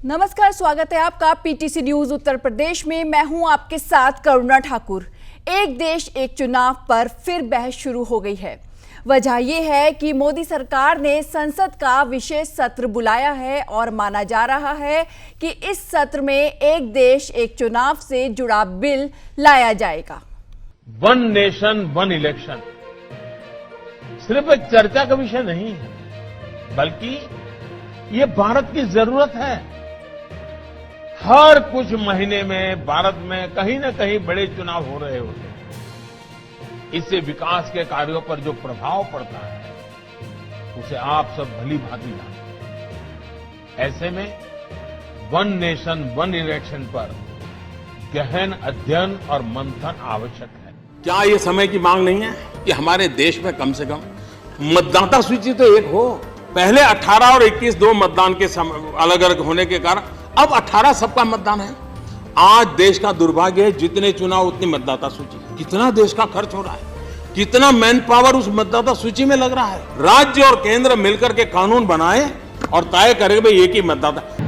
नमस्कार, स्वागत है आपका पीटीसी न्यूज उत्तर प्रदेश में। मैं हूं आपके साथ करुणा ठाकुर। एक देश एक चुनाव पर फिर बहस शुरू हो गई है। वजह यह है कि मोदी सरकार ने संसद का विशेष सत्र बुलाया है और माना जा रहा है कि इस सत्र में एक देश एक चुनाव से जुड़ा बिल लाया जाएगा। वन नेशन वन इलेक्शन सिर्फ एक चर्चा का विषय नहीं है, बल्कि ये भारत की जरूरत है। हर कुछ महीने में भारत में कहीं न कहीं बड़े चुनाव हो रहे होते हैं। इससे विकास के कार्यों पर जो प्रभाव पड़ता है, उसे आप सब भली भांति जानते हैं। ऐसे में वन नेशन वन इलेक्शन पर गहन अध्ययन और मंथन आवश्यक है। क्या ये समय की मांग नहीं है कि हमारे देश में कम से कम मतदाता सूची तो एक हो? पहले 18 और 21 दो मतदान के अलग अलग होने के कारण अब 18 सबका मतदान है। आज देश का दुर्भाग्य है, जितने चुनाव उतनी मतदाता सूची। कितना देश का खर्च हो रहा है, कितना मैन पावर उस मतदाता सूची में लग रहा है। राज्य और केंद्र मिलकर के कानून बनाए और तय करे भाई एक ही मतदाता।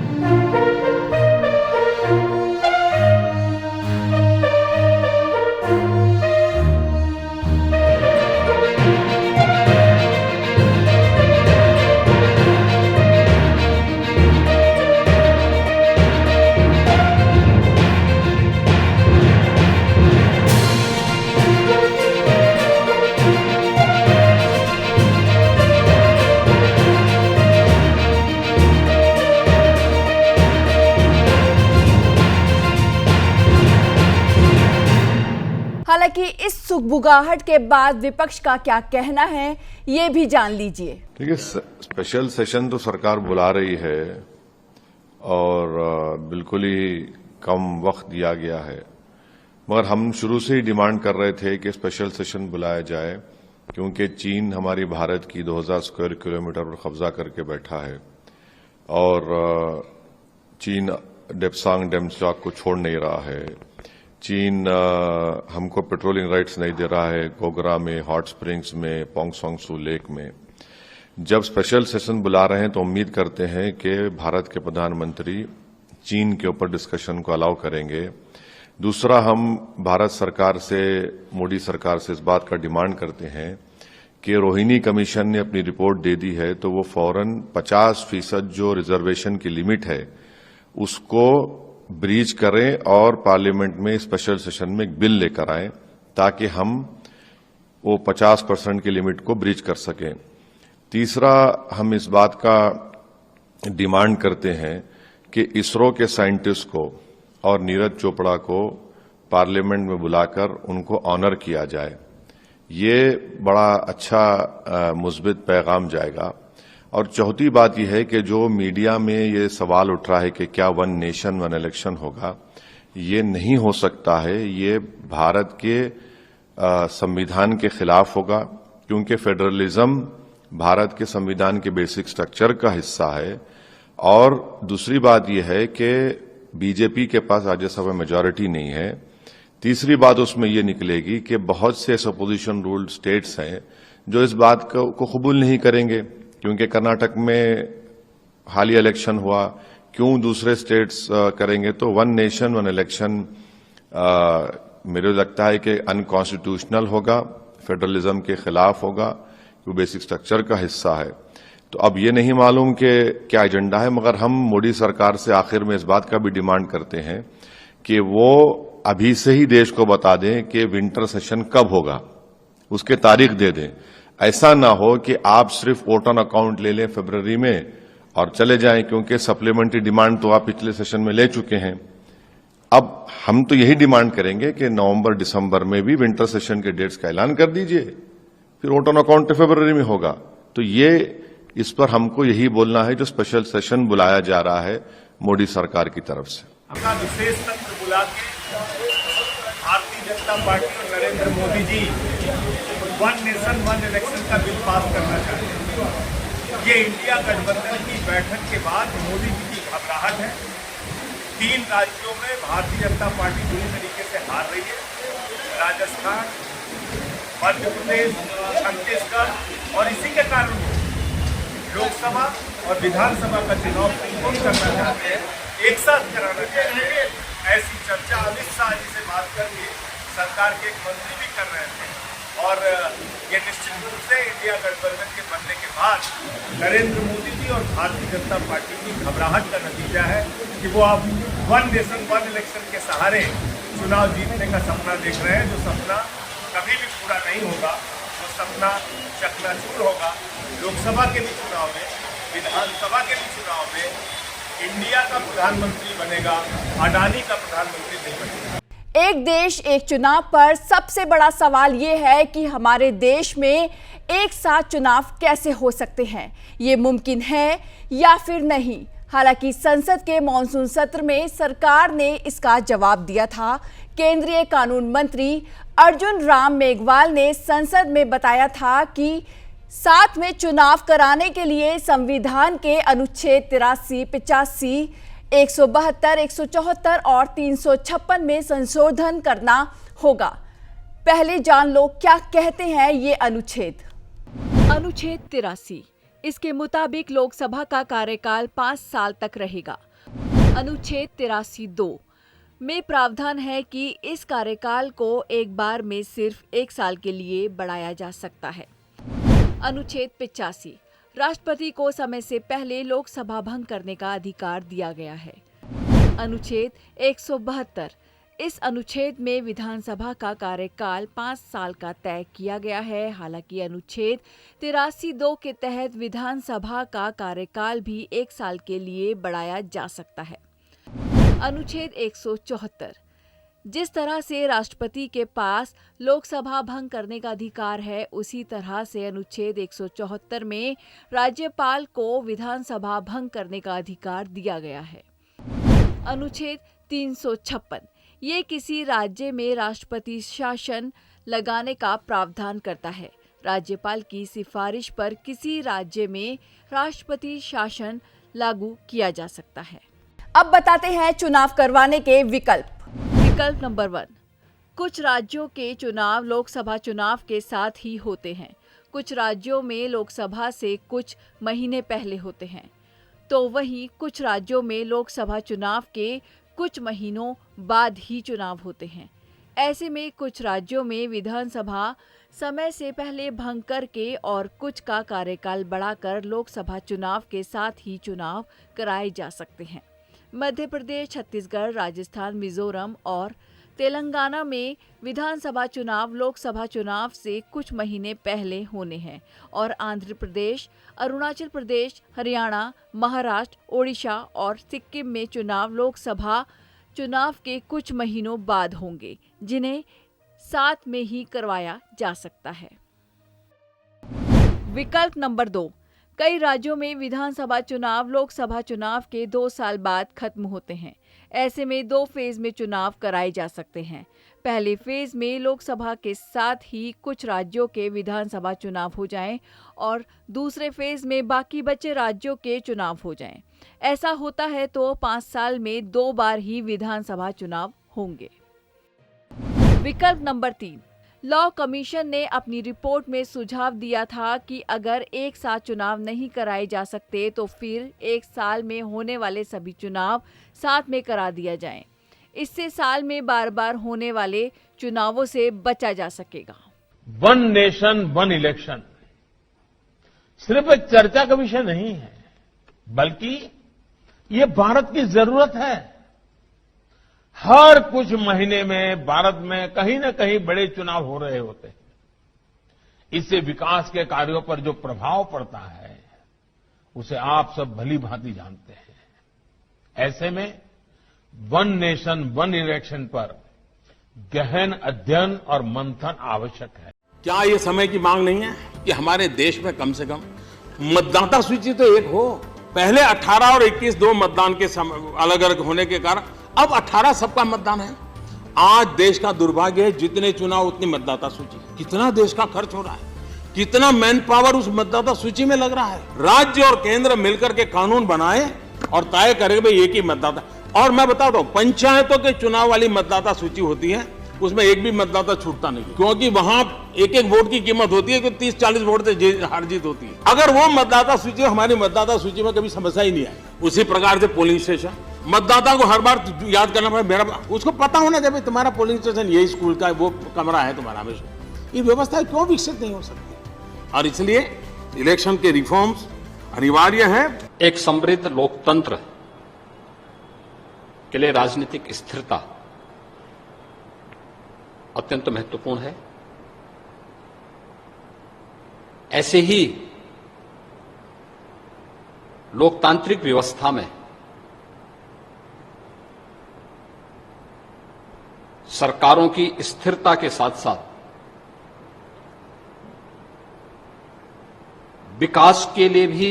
हालांकि इस सुगबुगाहट के बाद विपक्ष का क्या कहना है, ये भी जान लीजिए। देखिए, स्पेशल सेशन तो सरकार बुला रही है और बिल्कुल ही कम वक्त दिया गया है, मगर हम शुरू से ही डिमांड कर रहे थे कि स्पेशल सेशन बुलाया जाए, क्योंकि चीन हमारी भारत की 2000 स्क्वायर किलोमीटर पर कब्जा करके बैठा है और चीन डेप्सांग डेमचौक को छोड़ नहीं रहा है। चीन हमको पेट्रोलिंग राइट्स नहीं दे रहा है गोगरा में, हॉट स्प्रिंग्स में, पोंगसोंगसू लेक में। जब स्पेशल सेशन बुला रहे हैं तो उम्मीद करते हैं कि भारत के प्रधानमंत्री चीन के ऊपर डिस्कशन को अलाउ करेंगे। दूसरा, हम भारत सरकार से, मोदी सरकार से इस बात का डिमांड करते हैं कि रोहिणी कमीशन ने अपनी रिपोर्ट दे दी है तो वो फौरन 50% जो रिजर्वेशन की लिमिट है उसको ब्रीच करें और पार्लियामेंट में स्पेशल सेशन में एक बिल लेकर आए ताकि हम वो 50% की लिमिट को ब्रीच कर सकें। तीसरा, हम इस बात का डिमांड करते हैं कि इसरो के साइंटिस्ट को और नीरज चोपड़ा को पार्लियामेंट में बुलाकर उनको ऑनर किया जाए। ये बड़ा अच्छा मुस्बित पैगाम जाएगा। और चौथी बात यह है कि जो मीडिया में ये सवाल उठ रहा है कि क्या वन नेशन वन इलेक्शन होगा, ये नहीं हो सकता है। ये भारत के संविधान के खिलाफ होगा, क्योंकि फेडरलिज्म भारत के संविधान के बेसिक स्ट्रक्चर का हिस्सा है। और दूसरी बात यह है कि बीजेपी के पास राज्यसभा मेजॉरिटी नहीं है। तीसरी बात उसमें यह निकलेगी कि बहुत से अपोजिशन रूल्ड स्टेट्स हैं जो इस बात को कबूल नहीं करेंगे, क्योंकि कर्नाटक में हालिया इलेक्शन हुआ, क्यों दूसरे स्टेट्स करेंगे? तो वन नेशन वन इलेक्शन मेरे लगता है कि अनकॉन्स्टिट्यूशनल होगा, फेडरलिज्म के खिलाफ होगा, वो बेसिक स्ट्रक्चर का हिस्सा है। तो अब ये नहीं मालूम कि क्या एजेंडा है, मगर हम मोदी सरकार से आखिर में इस बात का भी डिमांड करते हैं कि वो अभी से ही देश को बता दें कि विंटर सेशन कब होगा, उसके तारीख दे दें। ऐसा ना हो कि आप सिर्फ वोट ऑन अकाउंट ले लें फरवरी में और चले जाएं, क्योंकि सप्लीमेंट्री डिमांड तो आप पिछले सेशन में ले चुके हैं। अब हम तो यही डिमांड करेंगे कि नवंबर दिसंबर में भी विंटर सेशन के डेट्स का ऐलान कर दीजिए, फिर वोट ऑन अकाउंट फरवरी में होगा। तो ये इस पर हमको यही बोलना है जो स्पेशल सेशन बुलाया जा रहा है मोदी सरकार की तरफ से। अपना विशेष सत्र बुला के भारतीय जनता पार्टी और Narendra Modi ji one nation one election का बिल पास करना चाहते हैं। ये इंडिया गठबंधन की बैठक के बाद मोदी जी की घबराहट है। 3 राज्यों में भारतीय जनता पार्टी पूरी तरीके से हार रही है। राजस्थान, मध्य प्रदेश, छत्तीसगढ़, और इसी के कारण लोकसभा और विधानसभा का चुनाव पोस्टपोन करना चाहते हैं। एक साथ कराना चाहिए। ऐसी चर्चा अमित शाह जी से बात करके सरकार के एक मंत्री भी कर रहे थे और ये निश्चित रूप से इंडिया गठबंधन के बनने के बाद नरेंद्र मोदी जी और भारतीय जनता पार्टी की घबराहट का नतीजा है कि वो अब वन नेशन वन इलेक्शन के सहारे चुनाव जीतने का सपना देख रहे हैं, जो सपना कभी भी पूरा नहीं होगा, वो सपना चकनाचूर होगा। लोकसभा के भी चुनाव में, विधानसभा के भी चुनाव में इंडिया का प्रधानमंत्री बनेगा, अडानी का प्रधानमंत्री नहीं बनेगा। एक देश एक चुनाव पर सबसे बड़ा सवाल ये है कि हमारे देश में एक साथ चुनाव कैसे हो सकते हैं, ये मुमकिन है या फिर नहीं। हालांकि संसद के मॉनसून सत्र में सरकार ने इसका जवाब दिया था। केंद्रीय कानून मंत्री अर्जुन राम मेघवाल ने संसद में बताया था कि साथ में चुनाव कराने के लिए संविधान के अनुच्छेद 83, 85, 172, 174 और 356 में संशोधन करना होगा। पहले जान लो क्या कहते हैं ये अनुच्छेद। अनुच्छेद 83, इसके मुताबिक लोकसभा का कार्यकाल 5 साल तक रहेगा। अनुच्छेद 83(2) में प्रावधान है कि इस कार्यकाल को एक बार में सिर्फ 1 साल के लिए बढ़ाया जा सकता है। अनुच्छेद 85, राष्ट्रपति को समय से पहले लोकसभा भंग करने का अधिकार दिया गया है। अनुच्छेद 172, इस अनुच्छेद में विधानसभा का कार्यकाल 5 साल का तय किया गया है। हालांकि अनुच्छेद 83(2) के तहत विधानसभा का कार्यकाल भी 1 साल के लिए बढ़ाया जा सकता है। अनुच्छेद 174, जिस तरह से राष्ट्रपति के पास लोकसभा भंग करने का अधिकार है, उसी तरह से अनुच्छेद 174 में राज्यपाल को विधानसभा भंग करने का अधिकार दिया गया है। अनुच्छेद 356, ये किसी राज्य में राष्ट्रपति शासन लगाने का प्रावधान करता है। राज्यपाल की सिफारिश पर किसी राज्य में राष्ट्रपति शासन लागू किया जा सकता है। अब बताते हैं चुनाव करवाने के विकल्प। विकल्प नंबर 1, कुछ राज्यों के चुनाव लोकसभा चुनाव के साथ ही होते हैं। कुछ राज्यों में लोकसभा से कुछ महीने पहले होते हैं, तो वहीं कुछ राज्यों में लोकसभा चुनाव के कुछ महीनों बाद ही चुनाव होते हैं। ऐसे में कुछ राज्यों में विधानसभा समय से पहले भंग करके और कुछ का कार्यकाल बढ़ाकर लोकसभा चुनाव के साथ ही चुनाव कराए जा सकते हैं। मध्य प्रदेश, छत्तीसगढ़, राजस्थान, मिजोरम और तेलंगाना में विधानसभा चुनाव लोकसभा चुनाव से कुछ महीने पहले होने हैं और आंध्र प्रदेश, अरुणाचल प्रदेश, हरियाणा, महाराष्ट्र, ओडिशा और सिक्किम में चुनाव लोकसभा चुनाव के कुछ महीनों बाद होंगे, जिन्हें साथ में ही करवाया जा सकता है। विकल्प नंबर 2, कई राज्यों में विधानसभा चुनाव लोकसभा चुनाव के 2 साल बाद खत्म होते हैं। ऐसे में 2 फेज में चुनाव कराए जा सकते हैं। पहले फेज में लोकसभा के साथ ही कुछ राज्यों के विधानसभा चुनाव हो जाएं और दूसरे फेज में बाकी बचे राज्यों के चुनाव हो जाएं। ऐसा होता है तो 5 साल में 2 बार ही विधानसभा चुनाव होंगे। विकल्प नंबर 3, लॉ कमीशन ने अपनी रिपोर्ट में सुझाव दिया था कि अगर एक साथ चुनाव नहीं कराए जा सकते तो फिर 1 साल में होने वाले सभी चुनाव साथ में करा दिया जाए। इससे साल में बार बार होने वाले चुनावों से बचा जा सकेगा। वन नेशन वन इलेक्शन सिर्फ एक चर्चा का विषय नहीं है, बल्कि ये भारत की जरूरत है। हर कुछ महीने में भारत में कहीं न कहीं बड़े चुनाव हो रहे होते हैं। इससे विकास के कार्यों पर जो प्रभाव पड़ता है उसे आप सब भली भांति जानते हैं। ऐसे में वन नेशन वन इलेक्शन पर गहन अध्ययन और मंथन आवश्यक है। क्या ये समय की मांग नहीं है कि हमारे देश में कम से कम मतदाता सूची तो एक हो? पहले 18 और 21 2 मतदान के अलग अलग होने के कारण अब 18 सबका मतदान है। आज देश का दुर्भाग्य है, जितने चुनाव उतनी मतदाता सूची। कितना देश का खर्च हो रहा है, कितना मैन पावर उस मतदाता सूची में लग रहा है। राज्य और केंद्र मिलकर के कानून बनाए और तय करे भाई एक ही मतदाता। और मैं बताता हूं, पंचायतों के चुनाव वाली मतदाता सूची होती है उसमें एक भी मतदाता छूटता नहीं, क्योंकि वहां एक एक वोट की कीमत होती है कि 30-40 वोट से हार जीत होती है। अगर वो मतदाता सूची हमारी मतदाता सूची में कभी समस्या ही नहीं आई। उसी प्रकार से पोलिंग स्टेशन, मतदाता को हर बार याद करना पड़े, मेरा उसको पता होना चाहिए तुम्हारा पोलिंग स्टेशन ये स्कूल का वो कमरा है तुम्हारा हमेशा। ये व्यवस्था क्यों विकसित नहीं हो सकती? और इसलिए इलेक्शन के रिफॉर्म्स अनिवार्य है। एक समृद्ध लोकतंत्र के लिए राजनीतिक स्थिरता अत्यंत महत्वपूर्ण है। ऐसे ही लोकतांत्रिक व्यवस्था में सरकारों की स्थिरता के साथ साथ विकास के लिए भी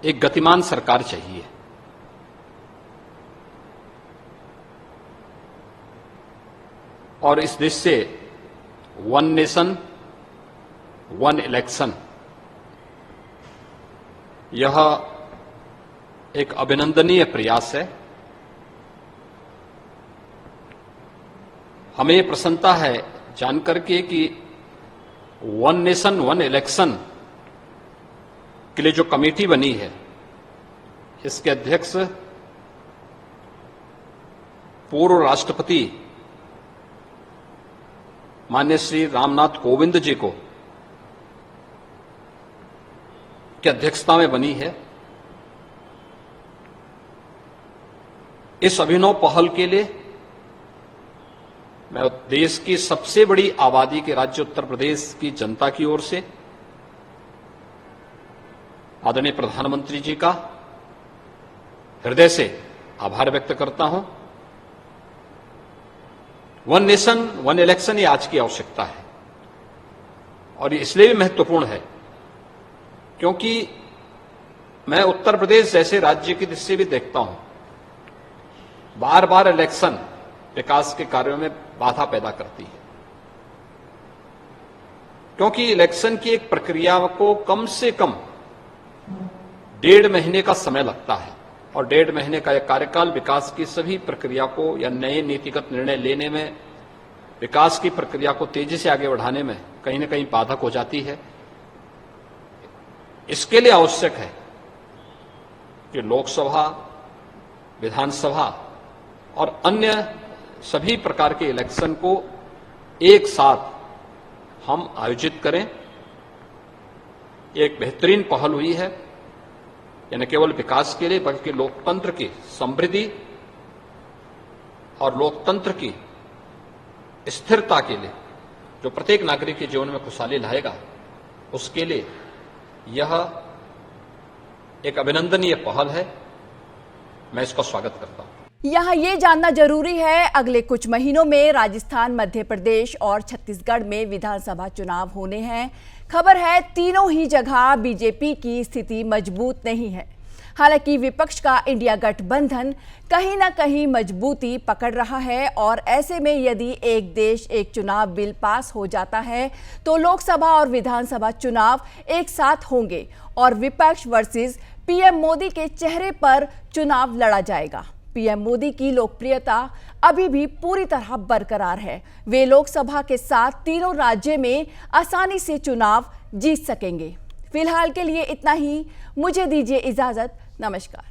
एक गतिमान सरकार चाहिए। और इस देश से वन नेशन वन इलेक्शन यह एक अभिनंदनीय प्रयास है। हमें प्रसन्नता है जानकर के कि वन नेशन वन इलेक्शन के लिए जो कमेटी बनी है इसके अध्यक्ष पूर्व राष्ट्रपति माननीय श्री रामनाथ कोविंद जी को की अध्यक्षता में बनी है। इस अभिनव पहल के लिए मैं देश की सबसे बड़ी आबादी के राज्य उत्तर प्रदेश की जनता की ओर से आदरणीय प्रधानमंत्री जी का हृदय से आभार व्यक्त करता हूं। वन नेशन वन इलेक्शन ये आज की आवश्यकता है और ये इसलिए भी महत्वपूर्ण है क्योंकि मैं उत्तर प्रदेश जैसे राज्य की दृष्टि से भी देखता हूं, बार बार इलेक्शन विकास के कार्यों में बाधा पैदा करती है, क्योंकि इलेक्शन की एक प्रक्रिया को कम से कम 1.5 महीने का समय लगता है और 1.5 महीने का यह कार्यकाल विकास की सभी प्रक्रिया को या नए नीतिगत निर्णय लेने में, विकास की प्रक्रिया को तेजी से आगे बढ़ाने में कहीं न कहीं बाधक हो जाती है। इसके लिए आवश्यक है कि लोकसभा, विधानसभा और अन्य सभी प्रकार के इलेक्शन को एक साथ हम आयोजित करें। एक बेहतरीन पहल हुई है, यह न केवल विकास के लिए बल्कि लोकतंत्र की समृद्धि और लोकतंत्र की स्थिरता के लिए, जो प्रत्येक नागरिक के जीवन में खुशहाली लाएगा, उसके लिए यह एक अभिनंदनीय पहल है। मैं इसका स्वागत करता हूं। यहाँ ये जानना जरूरी है, अगले कुछ महीनों में राजस्थान, मध्य प्रदेश और छत्तीसगढ़ में विधानसभा चुनाव होने हैं। खबर है तीनों ही जगह बीजेपी की स्थिति मजबूत नहीं है। हालांकि विपक्ष का इंडिया गठबंधन कहीं ना कहीं मजबूती पकड़ रहा है और ऐसे में यदि एक देश एक चुनाव बिल पास हो जाता है तो लोकसभा और विधानसभा चुनाव एक साथ होंगे और विपक्ष वर्सेस पीएम मोदी के चेहरे पर चुनाव लड़ा जाएगा। पीएम मोदी की लोकप्रियता अभी भी पूरी तरह बरकरार है। वे लोकसभा के साथ तीनों राज्य में आसानी से चुनाव जीत सकेंगे। फिलहाल के लिए इतना ही। मुझे दीजिए इजाजत। नमस्कार।